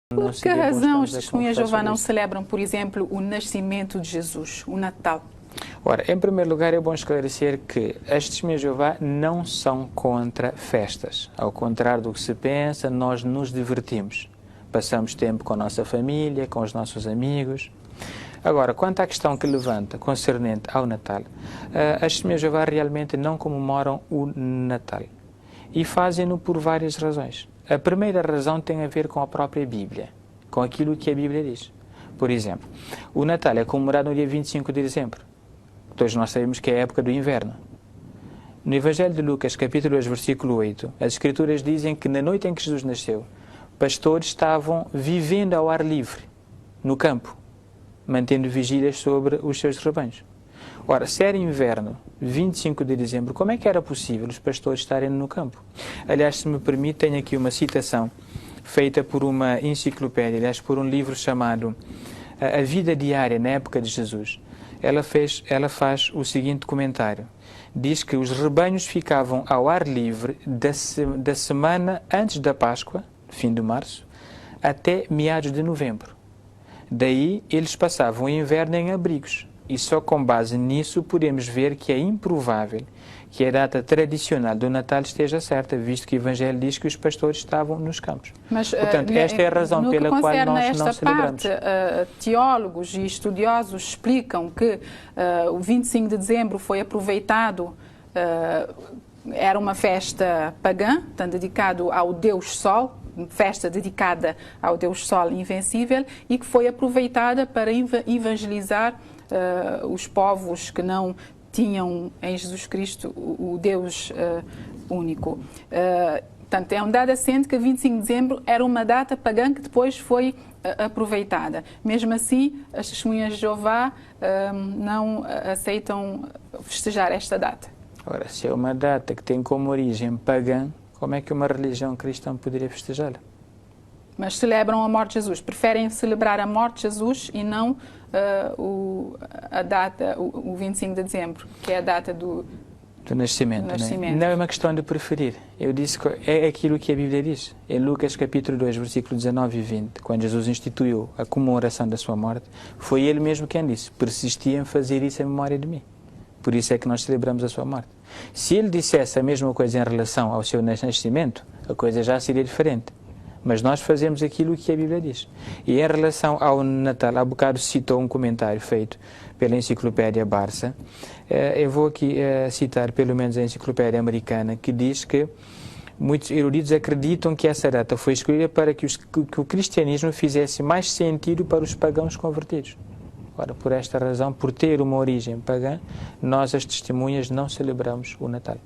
Por que seria bom razão os estarmos a testemunhas de conversar Jeová sobre não isso. celebram, por exemplo, o nascimento de Jesus, o Natal? Ora, em primeiro lugar é bom esclarecer que as testemunhas de Jeová não são contra festas. Ao contrário do que se pensa, nós nos divertimos. Passamos tempo com a nossa família, com os nossos amigos. Agora, quanto à questão que levanta concernente ao Natal, as testemunhas de Jeová realmente não comemoram o Natal. E fazem-no por várias razões. A primeira razão tem a ver com a própria Bíblia, com aquilo que a Bíblia diz. Por exemplo, o Natal é comemorado no dia 25 de dezembro. Todos nós sabemos que é a época do inverno. No Evangelho de Lucas, capítulo 2, versículo 8, as Escrituras dizem que na noite em que Jesus nasceu, pastores estavam vivendo ao ar livre, no campo, mantendo vigílias sobre os seus rebanhos. Ora, se era inverno, 25 de dezembro, como é que era possível os pastores estarem no campo? Aliás, se me permite, tenho aqui uma citação feita por uma enciclopédia, aliás, por um livro chamado A Vida Diária na Época de Jesus. Ela faz o seguinte comentário. Diz que os rebanhos ficavam ao ar livre da semana antes da Páscoa, fim de março, até meados de novembro. Daí, eles passavam o inverno em abrigos. E só com base nisso podemos ver que é improvável que a data tradicional do Natal esteja certa, visto que o Evangelho diz que os pastores estavam nos campos. Mas, portanto, esta é a razão pela qual nós não celebramos. Teólogos e estudiosos explicam que o 25 de dezembro foi aproveitado, era uma festa pagã, portanto, dedicado ao Deus Sol, festa dedicada ao Deus Sol invencível, e que foi aproveitada para evangelizar os povos que não tinham em Jesus Cristo o Deus único. Portanto, é um dado assente que 25 de dezembro era uma data pagã que depois foi aproveitada. Mesmo assim, as testemunhas de Jeová não aceitam festejar esta data. Ora, se é uma data que tem como origem pagã, como é que uma religião cristã poderia festejá-la? Mas celebram a morte de Jesus. Preferem celebrar a morte de Jesus e não a data, o 25 de dezembro, que é a data do nascimento. Não é uma questão de preferir. Eu disse que é aquilo que a Bíblia diz. Em Lucas capítulo 2, versículo 19 e 20, quando Jesus instituiu a comemoração da sua morte, foi ele mesmo quem disse: persistia em fazer isso em memória de mim. Por isso é que nós celebramos a sua morte. Se ele dissesse a mesma coisa em relação ao seu nascimento, a coisa já seria diferente. Mas nós fazemos aquilo que a Bíblia diz. E em relação ao Natal, há bocado citou um comentário feito pela enciclopédia Barça. Eu vou aqui citar pelo menos a enciclopédia americana, que diz que muitos eruditos acreditam que essa data foi escolhida para que o cristianismo fizesse mais sentido para os pagãos convertidos. Ora, por esta razão, por ter uma origem pagã, nós, as testemunhas, não celebramos o Natal.